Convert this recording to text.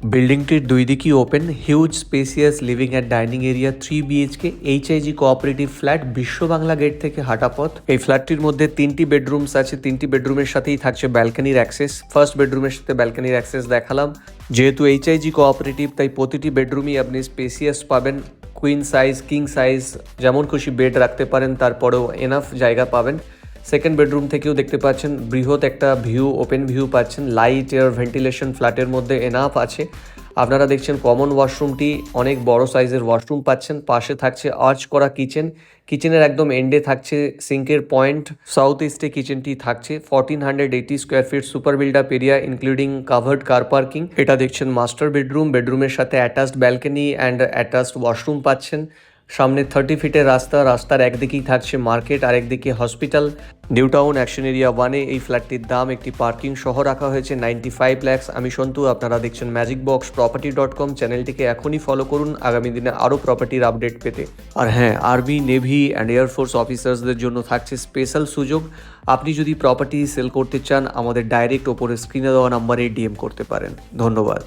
বিল্ডিংটির দুই দিকই open, huge spacious living and dining area, 3 BHK HIG cooperative flat, বিশ্ব বাংলা গেট থেকে হাঁটা পথ। এই ফ্ল্যাটটির মধ্যে 3টি বেডরুমস আছে, 3টি বেডরুমের সাথেই থাকছে ব্যালকনির অ্যাক্সেস। ফার্স্ট বেডরুমের সাথে ব্যালকনির অ্যাক্সেস দেখালাম। যেহেতু এইচআইজি কোঅপারেটিভ তাই প্রতিটি বেডরুমই আপনি স্পেসিয়াস পাবেন। কুইন সাইজ, কিং সাইজ, যেমন খুশি বেড রাখতে পারেন, তারপরেও এনাফ জায়গা পাবেন। সেকেন্ড বেডরুম থেকেও দেখতে পাচ্ছেন বৃহৎ একটা ভিউ, ওপেন ভিউ পাচ্ছেন। লাইট এয়ার ভেন্টিলেশন ফ্ল্যাটের মধ্যে এনাফ আছে। আপনারা দেখছেন কমন ওয়াশরুমটি অনেক বড় সাইজের ওয়াশরুম পাচ্ছেন। পাশে থাকছে আর্চ করা কিচেন, কিচেনের একদম এন্ডে থাকছে সিঙ্কের পয়েন্ট। সাউথ ইস্টে কিচেনটি থাকছে। 1480 square feet super build up area including covered car parking. এটা দেখছেন মাস্টার বেডরুম, বেডরুমের সাথে attached balcony and attached washroom পাচ্ছেন। সামনে 30 ফিটের রাস্তা, রাস্তার একদিকেই থাকছে মার্কেট আর একদিকে hospital. New Town Action Area 1-এ এই ফ্ল্যাটটির দাম একটি পার্কিং সহ রাখা হয়েছে 95 লাখ। আমি সন্তু, আপনারা দেখছেন magicboxproperty.com। চ্যানেলটিকে এখনই ফলো করুন আগামী দিনে আরও প্রপার্টির আপডেট পেতে। আর হ্যাঁ, আর্মি, নেভি অ্যান্ড এয়ারফোর্স অফিসার্সদের জন্য থাকছে স্পেশাল সুযোগ। আপনি যদি প্রপার্টি সেল করতে চান, আমাদের ডাইরেক্ট ওপরে স্ক্রিনে দেওয়া নাম্বারে ডিএম করতে পারেন। ধন্যবাদ।